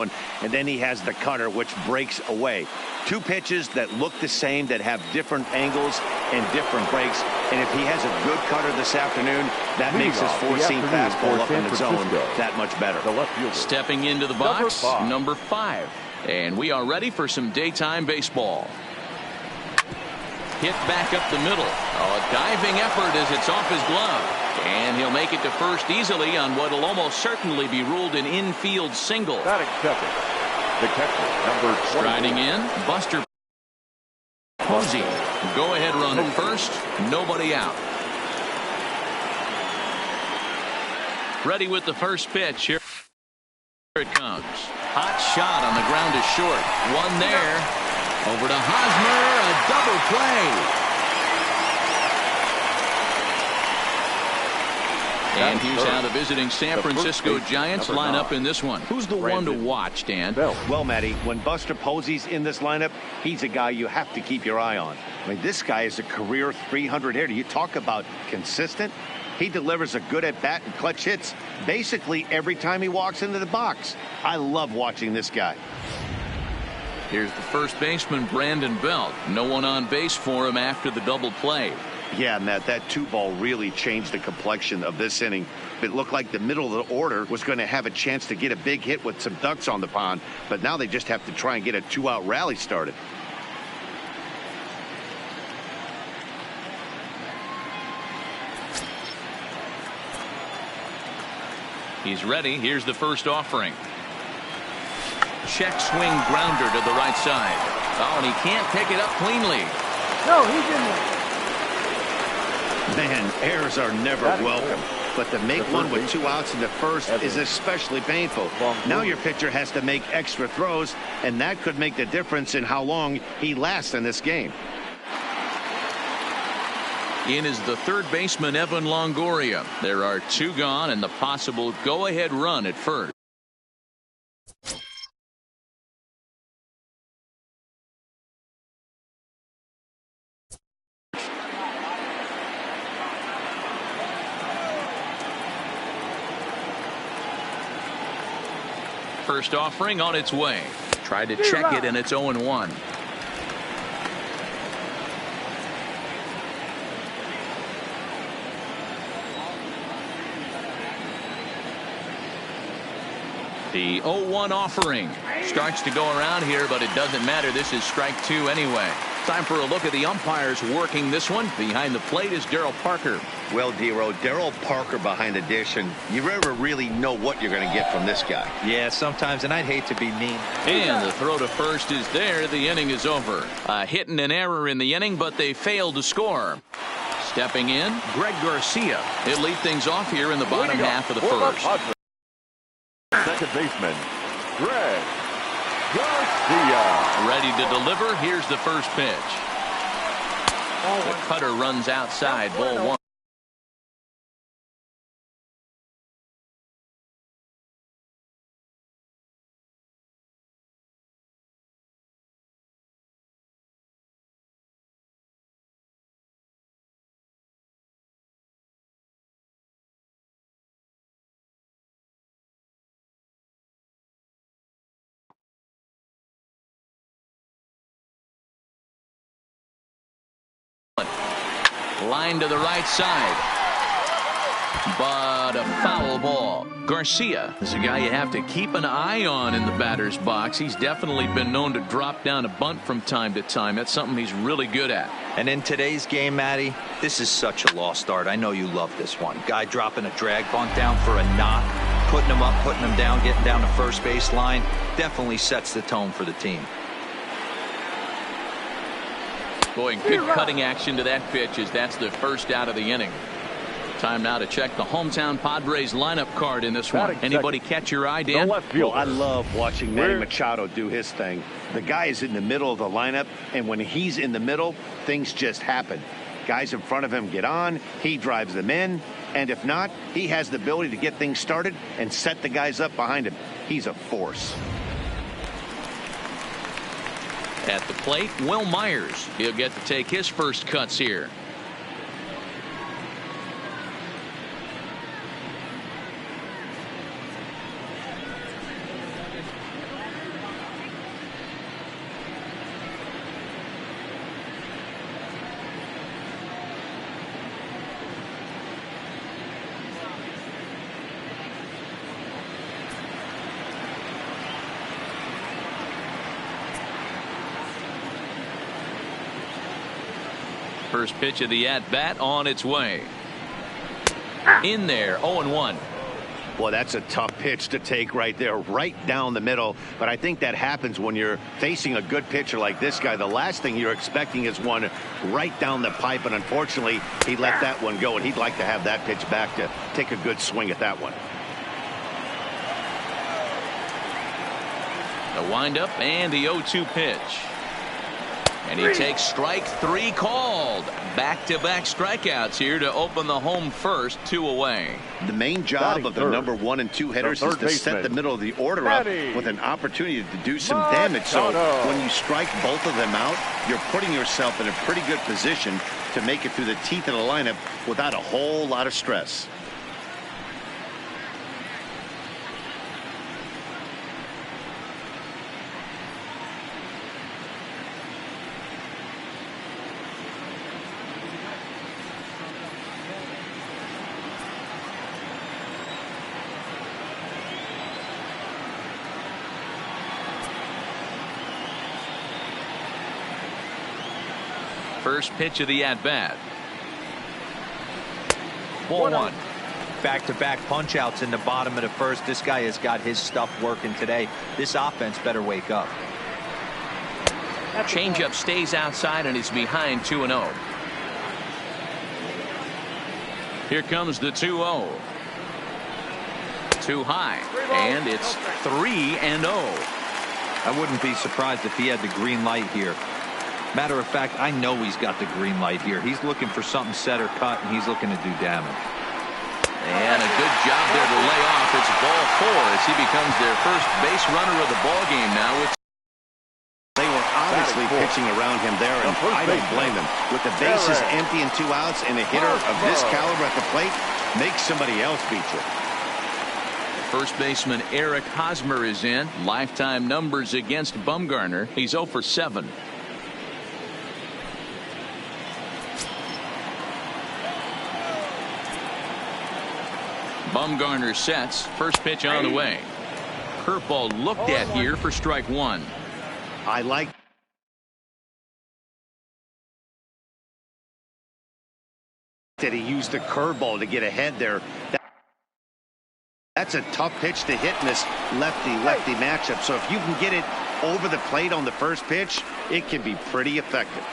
and then he has the cutter, which breaks away. Two pitches that look the same, that have different angles and different breaks. And if he has a good cutter this afternoon, that makes his four-seam fastball up in the zone that much better. Stepping into the box, number 5. And we are ready for some daytime baseball. Hit back up the middle. A diving effort as it's off his glove. And he'll make it to first easily on what will almost certainly be ruled an infield single. Batting second, the catcher, number 20. Striding in, Buster Posey. Go ahead run at first. Nobody out. Ready with the first pitch. Here it comes. Hot shot on the ground is short. One there. Over to Hosmer. A double play. And here's how the visiting San Francisco Giants line up in this one. Who's the one to watch, Dan? Well, Matty, when Buster Posey's in this lineup, he's a guy you have to keep your eye on. I mean, this guy is a career 300 hitter. You talk about consistent. He delivers a good at-bat and clutch hits basically every time he walks into the box. I love watching this guy. Here's the first baseman, Brandon Belt. No one on base for him after the double play. Yeah, Matt, that 2-ball really changed the complexion of this inning. It looked like the middle of the order was going to have a chance to get a big hit with some ducks on the pond, but now they just have to try and get a 2-out rally started. He's ready. Here's the first offering. Check swing grounder to the right side. Oh, and he can't pick it up cleanly. No, he didn't. Man, errors are never welcome, but to make one with 2 outs in the first is especially painful. Now your pitcher has to make extra throws, and that could make the difference in how long he lasts in this game. In is the third baseman, Evan Longoria. There are 2 gone and the possible go-ahead run at first. First offering on its way. Tried to check it, and it's 0-1. The 0-1 offering starts to go around here, but it doesn't matter. This is strike 2 anyway. Time for a look at the umpires working this one. Behind the plate is Darryl Parker. Well, Dero, Darryl Parker behind the dish, and you never really know what you're going to get from this guy. Yeah, sometimes, and I'd hate to be mean. And the throw to first is there. The inning is over. A hit and an error in the inning, but they failed to score. Stepping in, Greg Garcia. He'll lead things off here in the bottom half of the first. Second baseman, Greg Garcia. Ready to deliver. Here's the first pitch. The cutter runs outside. Ball 1. Line to the right side, but a foul ball. Garcia is a guy you have to keep an eye on in the batter's box. He's definitely been known to drop down a bunt from time to time. That's something he's really good at. And in today's game, Matty, this is such a lost art. I know you love this one. Guy dropping a drag bunt down for a knock, putting him up, putting him down, getting down the first base line. Definitely sets the tone for the team. Boy, good cutting action to that pitch as that's the first out of the inning. Time now to check the hometown Padres lineup card in this one. Anybody catch your eye, Dan? Well, I love watching Manny Machado do his thing. The guy is in the middle of the lineup, and when he's in the middle, things just happen. Guys in front of him get on, he drives them in, and if not, he has the ability to get things started and set the guys up behind him. He's a force. At the plate, Will Myers. He'll get to take his first cuts here. First pitch of the at-bat on its way. In there, 0-1. Well, that's a tough pitch to take right there, right down the middle. But I think that happens when you're facing a good pitcher like this guy. The last thing you're expecting is one right down the pipe. And unfortunately, he let that one go. And he'd like to have that pitch back to take a good swing at that one. The windup and the 0-2 pitch. And he takes strike 3 called. Back-to-back strikeouts here to open the home first, 2 away. The main job of the number 1 and 2 hitters is to set the middle of the order up with an opportunity to do some damage. So when you strike both of them out, you're putting yourself in a pretty good position to make it through the teeth of the lineup without a whole lot of stress. First pitch of the at-bat. 1-1. Back-to-back punch-outs in the bottom of the first. This guy has got his stuff working today. This offense better wake up. Changeup stays outside and he's behind 2-0. Here comes the 2-0. Too high, and it's 3-0. I wouldn't be surprised if he had the green light here. Matter of fact, I know he's got the green light here. He's looking for something set or cut, and he's looking to do damage. And a good job there to lay off. It's ball 4 as he becomes their first base runner of the ball game now. They were obviously pitching around him there, and I don't blame them. With the bases empty and 2 outs, and a hitter of this caliber at the plate makes somebody else beat you. First baseman Eric Hosmer is in. Lifetime numbers against Bumgarner. He's 0 for 7. Bumgarner sets. First pitch on the way. Curveball looked at here for strike 1. I like that he used the curveball to get ahead there. That's a tough pitch to hit in this lefty-lefty matchup. So if you can get it over the plate on the first pitch, it can be pretty effective.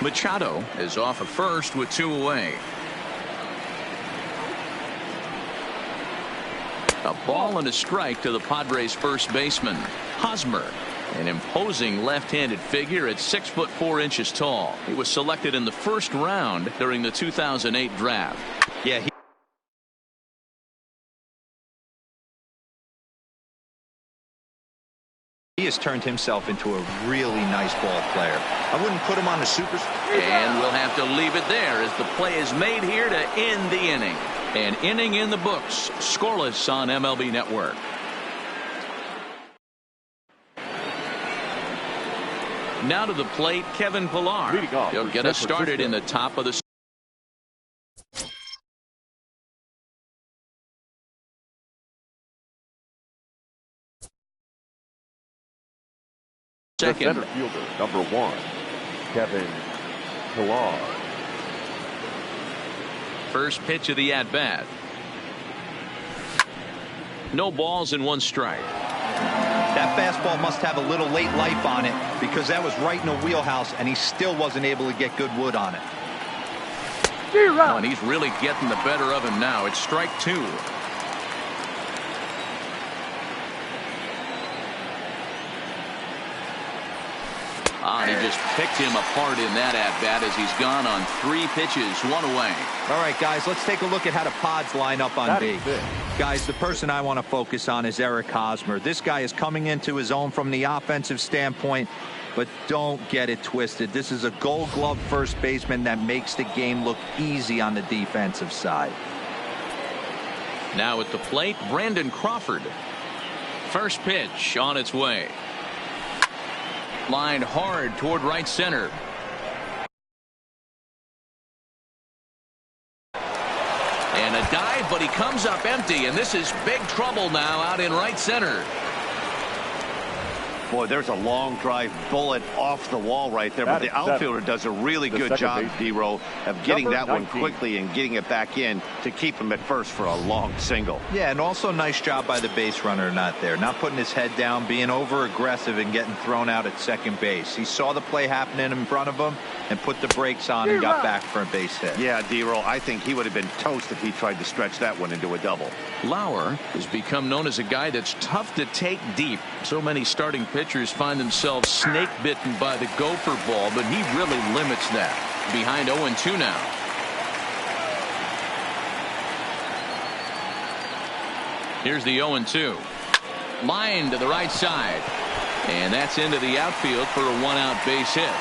Machado is off at first with 2 away. A ball and a strike to the Padres' first baseman, Hosmer. An imposing left-handed figure at 6'4" tall. He was selected in the first round during the 2008 draft. Yeah, he has turned himself into a really nice ball player. I wouldn't put him on the super. And we'll have to leave it there as the play is made here to end the inning. An inning in the books, scoreless on MLB Network. Now to the plate, Kevin Pillar. He'll get us started in the top of the second. The center fielder, number 1, Kevin Pillar. First pitch of the at-bat. No balls and 1 strike. That fastball must have a little late life on it because that was right in the wheelhouse and he still wasn't able to get good wood on it. Oh, and he's really getting the better of him now. It's strike 2. He just picked him apart in that at-bat as he's gone on 3 pitches, 1 away. All right, guys, let's take a look at how the Pods line up on B. Guys, the person I want to focus on is Eric Hosmer. This guy is coming into his own from the offensive standpoint, but don't get it twisted. This is a Gold Glove first baseman that makes the game look easy on the defensive side. Now at the plate, Brandon Crawford. First pitch on its way. Lined hard toward right center. And a dive, but he comes up empty, and this is big trouble now out in right center. Boy, there's a long drive bullet off the wall right there. But the outfielder does a really good job, D-Row, of getting that one quickly and getting it back in to keep him at first for a long single. Yeah, and also nice job by the base runner not there. Not putting his head down, being over-aggressive and getting thrown out at second base. He saw the play happening in front of him and put the brakes on and got back for a base hit. Yeah, D-Row, I think he would have been toast if he tried to stretch that one into a double. Lauer has become known as a guy that's tough to take deep. So many starting pitchers find themselves snake bitten by the gopher ball, but he really limits that. Behind 0-2 now. Here's the 0-2. Line to the right side. And that's into the outfield for a one-out base hit.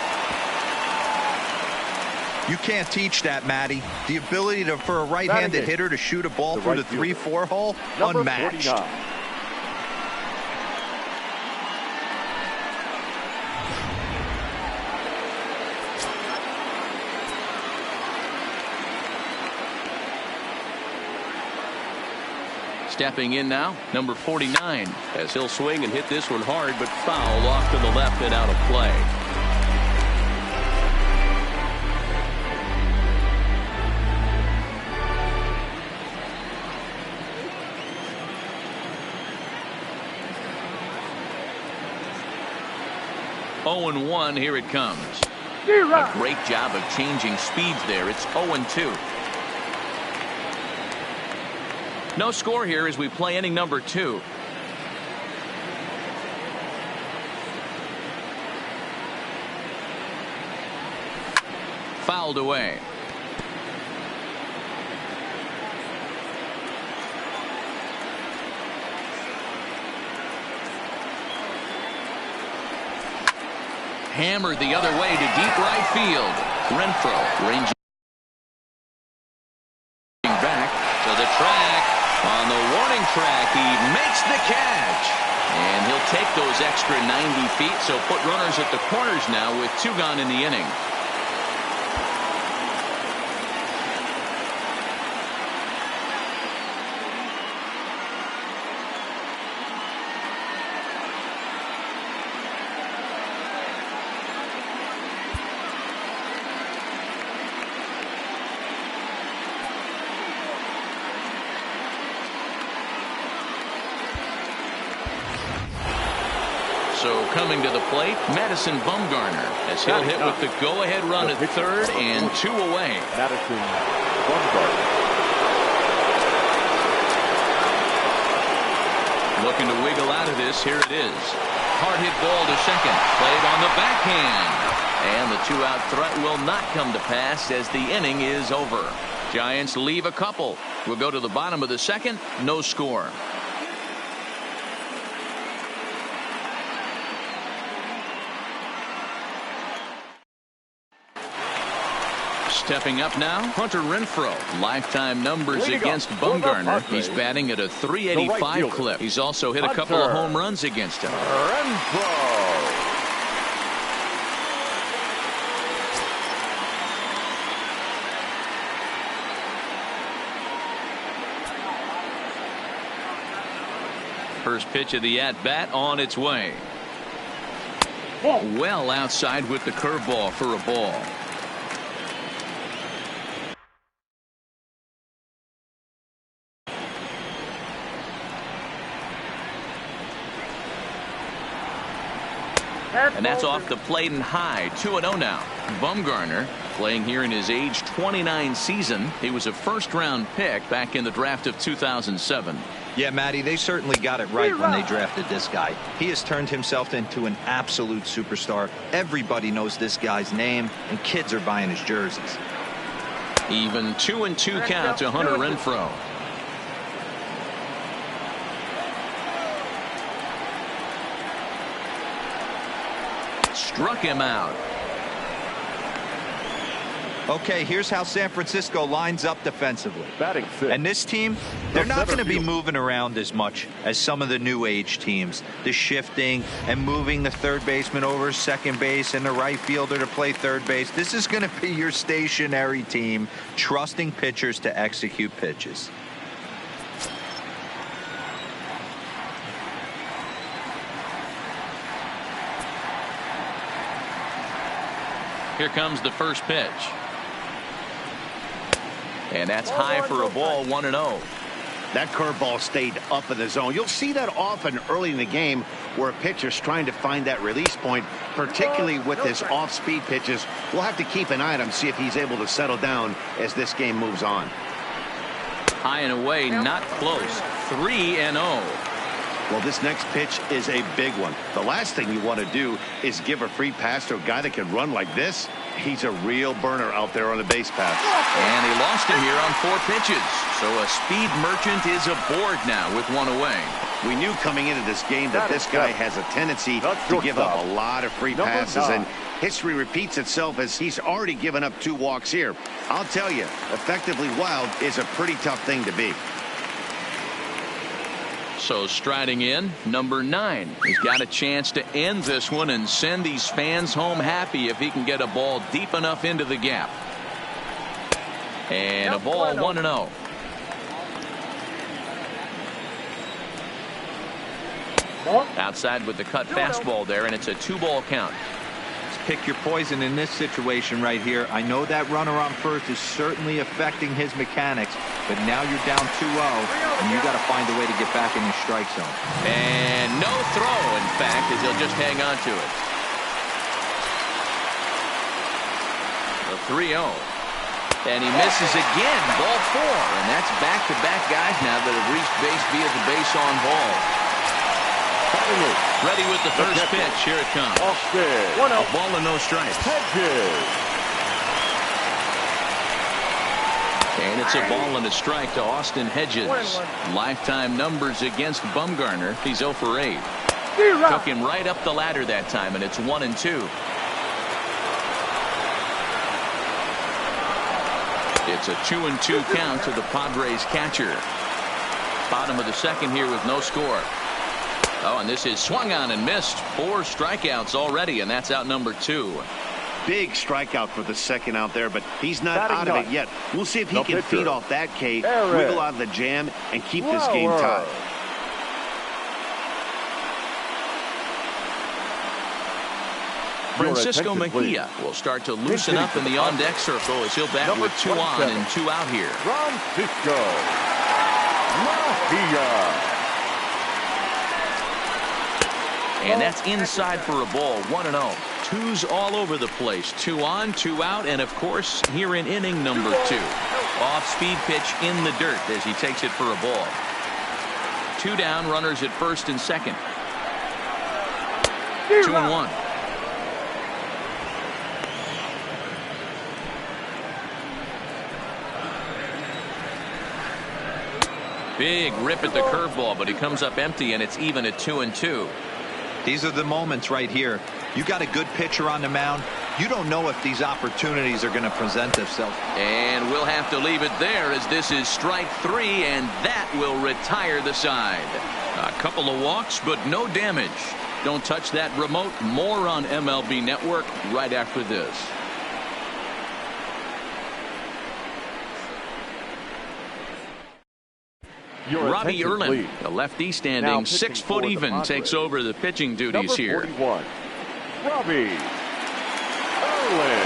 You can't teach that, Matty. The ability for a right-handed hitter to shoot a ball through the 3-4 hole, unmatched. 49. Stepping in now, number 49, as he'll swing and hit this one hard, but foul off to the left and out of play. Oh, 1, here it comes. A great job of changing speeds there. It's 0-2. No score here as we play inning number 2. Fouled away. Hammered the other way to deep right field. Renfroe ranging back to the track. On the warning track, he makes the catch. And he'll take those extra 90 feet, so put runners at the corners now with 2 gone in the inning. So coming to the plate, Madison Bumgarner, as he'll hit with the go-ahead run at third and 2 away. Madison Bumgarner. Looking to wiggle out of this. Here it is. Hard hit ball to second. Played on the backhand. And the 2-out threat will not come to pass as the inning is over. Giants leave a couple. We'll go to the bottom of the second. No score. Stepping up now, Hunter Renfroe. Lifetime numbers against Bumgarner. He's batting at a 385 clip. He's also hit a couple of home runs against him. Renfroe. First pitch of the at-bat on its way. Well outside with the curveball for a ball. And that's off the plate and high. 2-0 now. Bumgarner playing here in his age 29 season. He was a first-round pick back in the draft of 2007. Yeah, Matty, they certainly got it right when they drafted this guy. He has turned himself into an absolute superstar. Everybody knows this guy's name, and kids are buying his jerseys. Even 2-2 count to Hunter Renfroe. Struck him out. Okay, here's how San Francisco lines up defensively. Batting fifth. And this team, they're not going to be moving around as much as some of the new age teams. The shifting and moving the third baseman over second base and the right fielder to play third base. This is going to be your stationary team, trusting pitchers to execute pitches. Here comes the first pitch. And that's high for a ball, 1-0. That curveball stayed up in the zone. You'll see that often early in the game where a pitcher's trying to find that release point, particularly with his off-speed pitches. We'll have to keep an eye on him, see if he's able to settle down as this game moves on. High and away, not close. 3-0. Well, this next pitch is a big one. The last thing you want to do is give a free pass to a guy that can run like this. He's a real burner out there on the base pass. And he lost him here on 4 pitches. So a speed merchant is aboard now with 1 away. We knew coming into this game that this guy has a tendency to give up a lot of free passes, and history repeats itself as he's already given up 2 walks here. I'll tell you, effectively wild is a pretty tough thing to be. So striding in, number 9. He's got a chance to end this one and send these fans home happy if he can get a ball deep enough into the gap. And a ball, 1-0. Outside with the cut fastball there, and it's a 2-ball count. Pick your poison in this situation right here. I know that runner on first is certainly affecting his mechanics, but now you're down 2-0, and you got to find a way to get back in your strike zone. And no throw, in fact, as he'll just hang on to it. The 3-0. And he misses again. Ball 4. And that's back-to-back guys now that have reached base via the base on ball. Ready with the first pitch. Here it comes. A ball and no strikes. And it's a ball and a strike to Austin Hedges. Lifetime numbers against Bumgarner. He's 0 for 8. Took him right up the ladder that time, and it's 1-2. It's a 2-2 count to the Padres catcher. Bottom of the second here with no score. Oh, and this is swung on and missed. 4 strikeouts already, and that's out number 2. Big strikeout for the second out there, but he's not out of it yet. We'll see if he can feed off that K, wiggle out of the jam, and keep this game tied. Francisco Mejia will start to loosen up in the on-deck circle as he'll bat with 2 on and 2 out here. Francisco Mejia. And that's inside for a ball, 1-0. 2s all over the place. 2 on, 2 out, and of course, here in inning number 2. Off-speed pitch in the dirt as he takes it for a ball. 2 down, runners at first and second. 2-1. Big rip at the curveball, but he comes up empty, and it's even at 2-2. These are the moments right here. You got a good pitcher on the mound. You don't know if these opportunities are going to present themselves. And we'll have to leave it there as this is strike 3, and that will retire the side. A couple of walks, but no damage. Don't touch that remote. More on MLB Network right after this. Robbie Erlin, the lefty standing 6 foot even, takes over the pitching duties here. Robbie Erlin.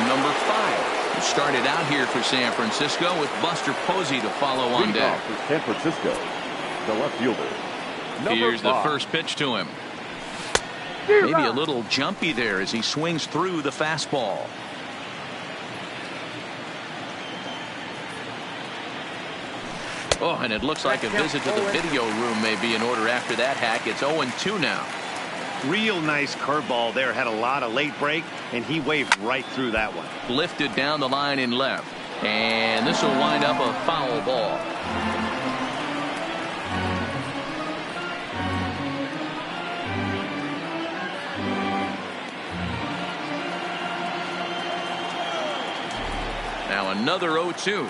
Number 5, who started out here for San Francisco with Buster Posey to follow on deck. For San Francisco, the left fielder. Here's the first pitch to him. Maybe a little jumpy there as he swings through the fastball. Oh, and it looks like a visit to the video room may be in order after that hack. It's 0-2 now. Real nice curveball there. Had a lot of late break, and he waved right through that one. Lifted down the line in left. And this will wind up a foul ball. Now another 0-2.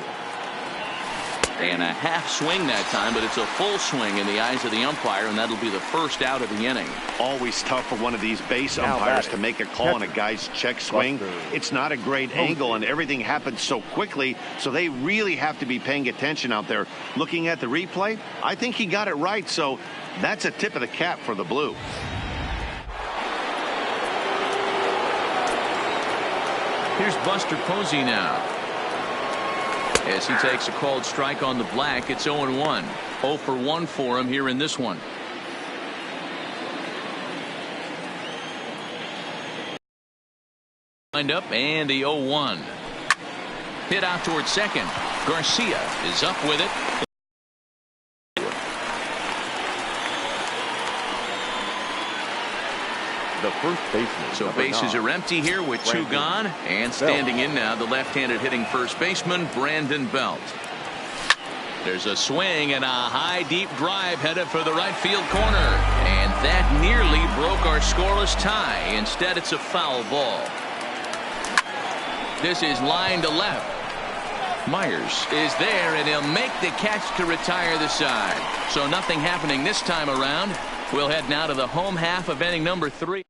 And a half swing that time, but it's a full swing in the eyes of the umpire, and that'll be the first out of the inning. Always tough for one of these base umpires to make a call on a guy's check swing. It's not a great angle, and everything happens so quickly, so they really have to be paying attention out there. Looking at the replay, I think he got it right, so that's a tip of the cap for the Blue. Here's Buster Posey now. As he takes a called strike on the black, it's 0-1. 0 for 1 for him here in this one. Lined up and the 0-1. Hit out towards second. Garcia is up with it. The first baseman. So bases are empty here with two gone. And standing in now, the left-handed hitting first baseman, Brandon Belt. There's a swing and a high deep drive headed for the right field corner. And that nearly broke our scoreless tie. Instead, it's a foul ball. This is line to left. Myers is there, and he'll make the catch to retire the side. So nothing happening this time around. We'll head now to the home half of inning number 3.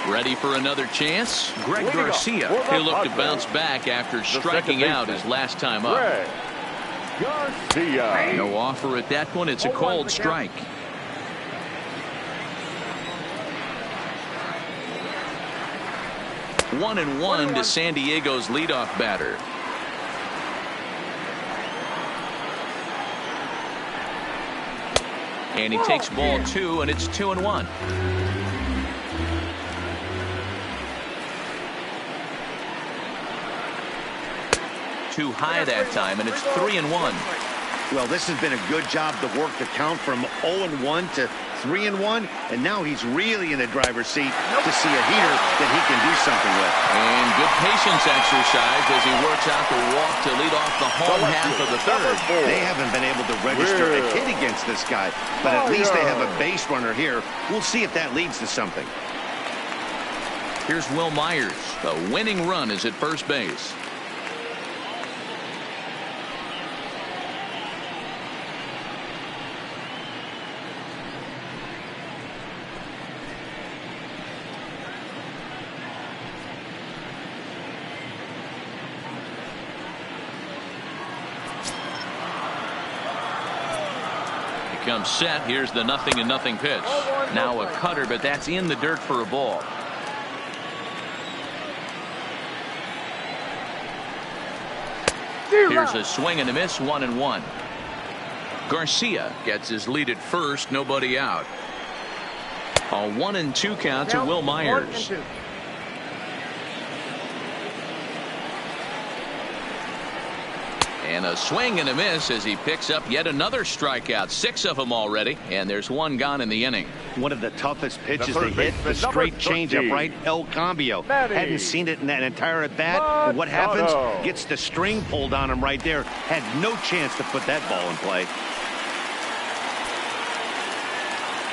Ready for another chance? Greg Garcia. He'll look to bounce back after striking out his last time up. Greg Garcia. No offer at that one. It's a cold strike. One and one to San Diego's leadoff batter. And he takes ball 2, and it's 2-1. Too high that time, and it's 3-1. Well, this has been a good job to work the count from 0-1 to 3-1, and now he's really in the driver's seat to see a heater that he can do something with. And good patience exercise as he works out the walk to lead off the home half of the third. They haven't been able to register a hit against this guy, but at least they have a base runner here. We'll see if that leads to something. Here's Will Myers. The winning run is at first base. Comes set. Here's the 0-0 pitch. Now a cutter, but that's in the dirt for a ball. Here's a swing and a miss. 1-1. Garcia gets his lead at first. Nobody out. A 1-2 count to Will Myers. And a swing and a miss as he picks up yet another strikeout. 6 of them already, and there's 1 gone in the inning. One of the toughest pitches to hit, the straight changeup, right? El Cambio. Hadn't seen it in that entire at bat. And what happens? Gets the string pulled on him right there. Had no chance to put that ball in play.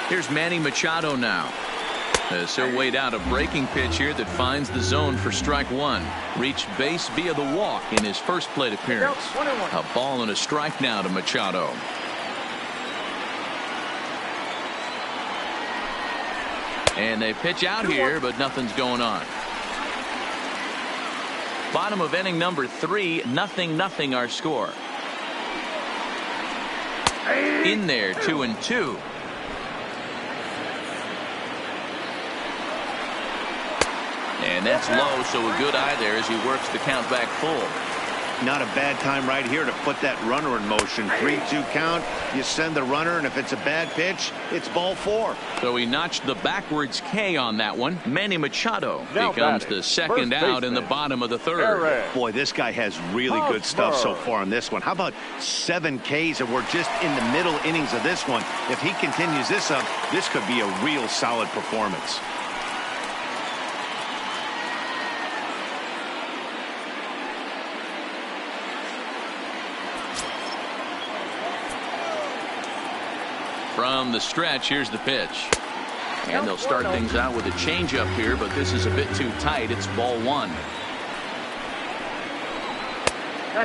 Here's Manny Machado now. So weighed out a breaking pitch here that finds the zone for strike 1. Reached base via the walk in his first plate appearance. A ball and a strike now to Machado. And they pitch out here, but nothing's going on. Bottom of inning number 3, 0-0 our score. In there, 2-2. And that's low, so a good eye there as he works the count back full. Not a bad time right here to put that runner in motion. 3-2 count. You send the runner, and if it's a bad pitch, it's ball 4. So he notched the backwards K on that one. Manny Machado becomes the second out in the bottom of the third. Boy, this guy has really good stuff so far on this one. How about 7 Ks, and we're just in the middle innings of this one. If he continues this up, this could be a real solid performance. From the stretch, here's the pitch. And they'll start things out with a changeup here, but this is a bit too tight. It's ball 1.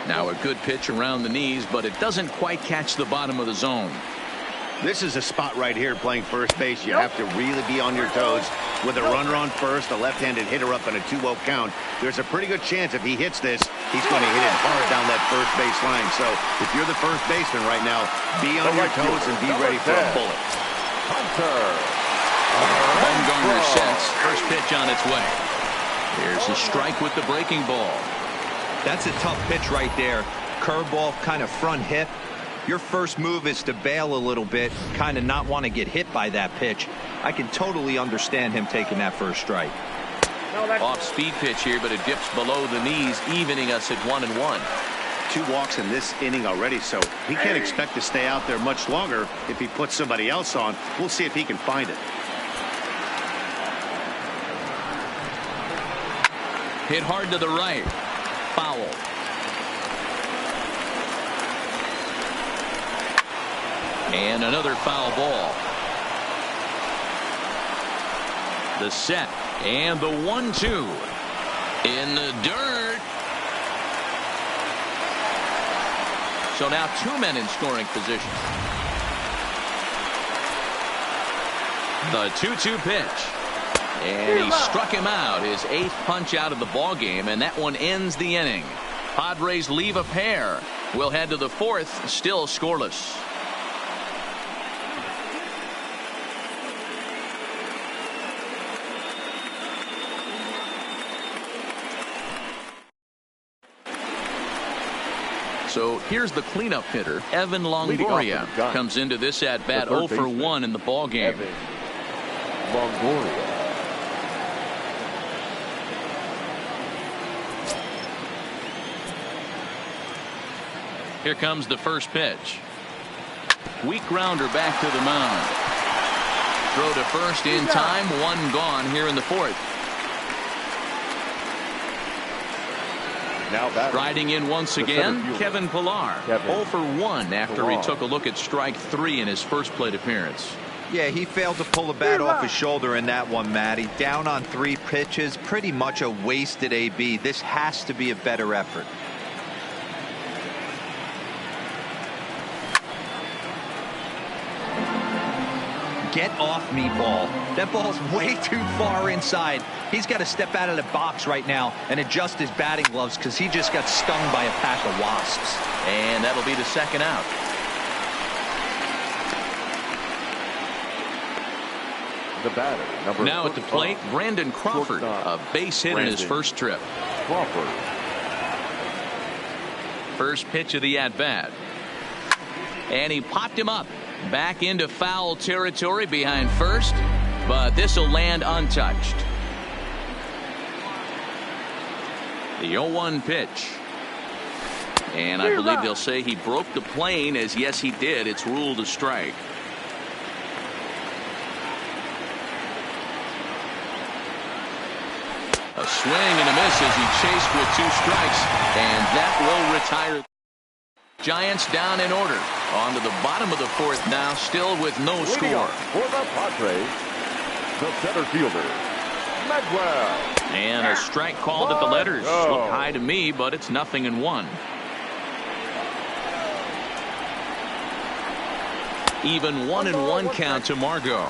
Now a good pitch around the knees, but it doesn't quite catch the bottom of the zone. This is a spot right here playing first base. You have to really be on your toes. With a runner on first, a left-handed hitter up in a 2-0 count, there's a pretty good chance if he hits this, he's going to hit it hard down that first base line. So if you're the first baseman right now, be on your toes and be ready for a bullet. Bumgarner sets. First pitch on its way. There's a strike with the breaking ball. That's a tough pitch right there. Curveball, kind of front hip. Your first move is to bail a little bit, kind of not want to get hit by that pitch. I can totally understand him taking that first strike. Off-speed pitch here, but it dips below the knees, evening us at 1-1. 2 walks in this inning already, so he can't expect to stay out there much longer if he puts somebody else on. We'll see if he can find it. Hit hard to the right. Foul. And another foul ball. The set and the 1-2 in the dirt. So now 2 men in scoring position. The 2-2 pitch. And he struck him out, his 8th punch out of the ball game, and that one ends the inning. Padres leave a pair. We'll head to the 4th, still scoreless. So here's the cleanup hitter, Evan Longoria, comes into this at bat 0 for 1 in the ball game. Evan Longoria. Here comes the first pitch. Weak grounder back to the mound. Throw to first in time, 1 gone here in the 4th. Now riding in once again, Kevin Pillar. 0 for 1 after he took a look at strike 3 in his first plate appearance. Yeah, he failed to pull the bat off his shoulder in that one, Matty. Down on 3 pitches, pretty much a wasted AB. This has to be a better effort. Get off me, ball. That ball's way too far inside. He's got to step out of the box right now and adjust his batting gloves because he just got stung by a pack of wasps. And that'll be the second out. The batter, now at the plate, Brandon Crawford, a base hit in his first trip. Crawford. First pitch of the at-bat. And he popped him up. Back into foul territory behind first, but this will land untouched. The 0-1 pitch. And I believe they'll say he broke the plane, as yes he did. It's ruled a strike. A swing and a miss as he chased with 2 strikes, and that will retire. Giants down in order. On to the bottom of the 4th now, still with no score. For the Padres, the center fielder, Magwell. And a strike called at the letters. Looked high to me, but it's 0-1. Even 1-1 count to Margot.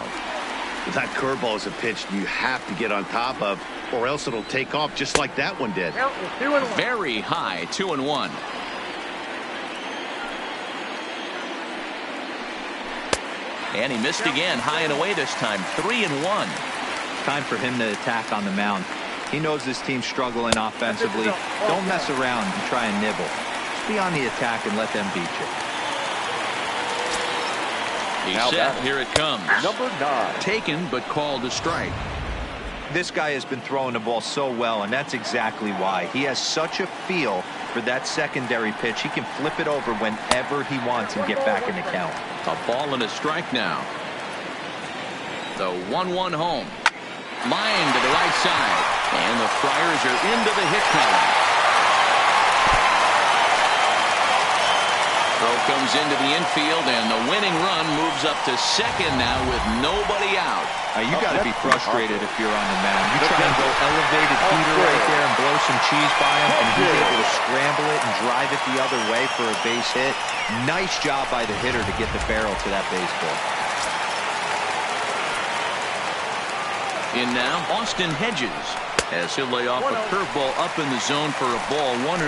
That curveball is a pitch you have to get on top of, or else it'll take off just like that one did. Very high, 2-1. And he missed again, high and away this time, 3-1. Time for him to attack on the mound. He knows his team's struggling offensively. Don't mess around and try and nibble. Be on the attack and let them beat you. He's set. Here it comes. Number 9. Taken, but called a strike. This guy has been throwing the ball so well, and that's exactly why. He has such a feel for that secondary pitch. He can flip it over whenever he wants and get back in the count. A ball and a strike now. The 1-1 home. Line to the right side. And the Friars are into the hit column. Throw comes into the infield, and the winning run moves up to second now with nobody out. You got to be frustrated if you're on the mound. You try and go elevated heater right there and blow some cheese by him, and he's able to scramble it and drive it the other way for a base hit. Nice job by the hitter to get the barrel to that baseball. In now, Austin Hedges, as he'll lay off a curveball up in the zone for a ball, 1-0.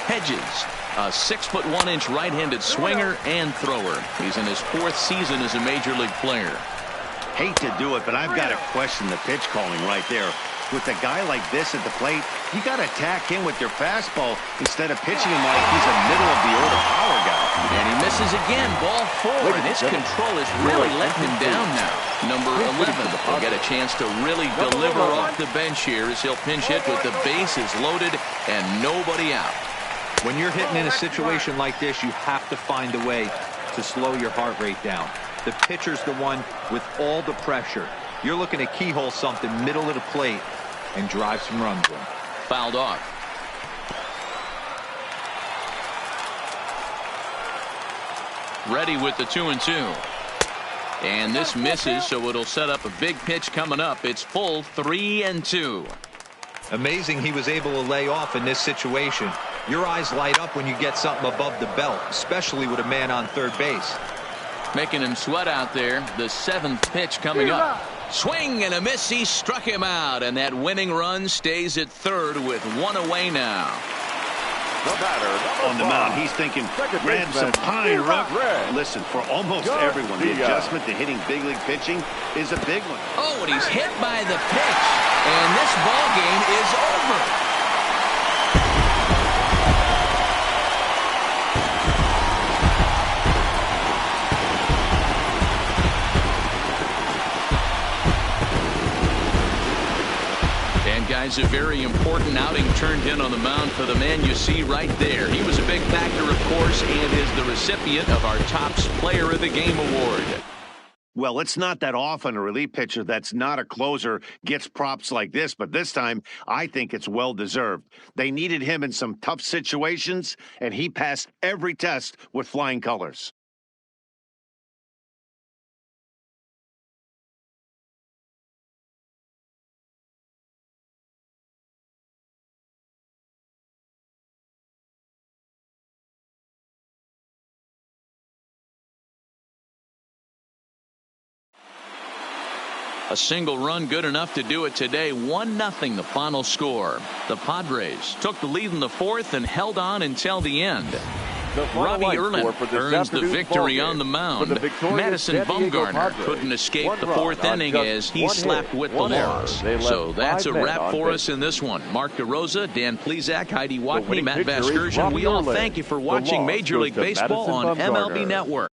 Hedges, a 6'1" right-handed swinger and thrower. He's in his 4th season as a major league player. Hate to do it, but I've got to question the pitch calling right there. With a guy like this at the plate, you got to attack him with your fastball instead of pitching him like he's a middle-of-the-order power guy. And he misses again, ball 4, and his control is really letting him down now. Number 11 will get a chance to really deliver off the bench here as he'll pinch hit with the bases loaded and nobody out. When you're hitting in a situation like this, you have to find a way to slow your heart rate down. The pitcher's the one with all the pressure. You're looking to keyhole something middle of the plate and drive some runs in. Fouled off. Ready with the 2-2. And this misses, so it'll set up a big pitch coming up. It's full 3-2. Amazing he was able to lay off in this situation. Your eyes light up when you get something above the belt, especially with a man on third base. Making him sweat out there. The 7th pitch coming up. Swing and a miss. He struck him out, and that winning run stays at third with 1 away now. The batter, on the mound, he's thinking, grab some pine, Rook. Listen, for almost everyone, the adjustment to hitting big league pitching is a big one. Oh, and he's hit by the pitch, and this ball game is over. Guys, a very important outing turned in on the mound for the man you see right there. He was a big factor, of course, and is the recipient of our Topps Player of the Game award. Well, it's not that often a relief pitcher that's not a closer gets props like this, but this time I think it's well-deserved. They needed him in some tough situations, and he passed every test with flying colors. A single run good enough to do it today. 1-0 the final score. The Padres took the lead in the 4th and held on until the end. Robbie Erlin earns the victory on the mound. Madison Bumgarner couldn't escape the 4th inning as he slapped with the loss. So that's a wrap for us in this one. Mark DeRosa, Dan Plesac, Heidi Watney, Matt Vasgersian. We all thank you for watching Major League Baseball on MLB Network.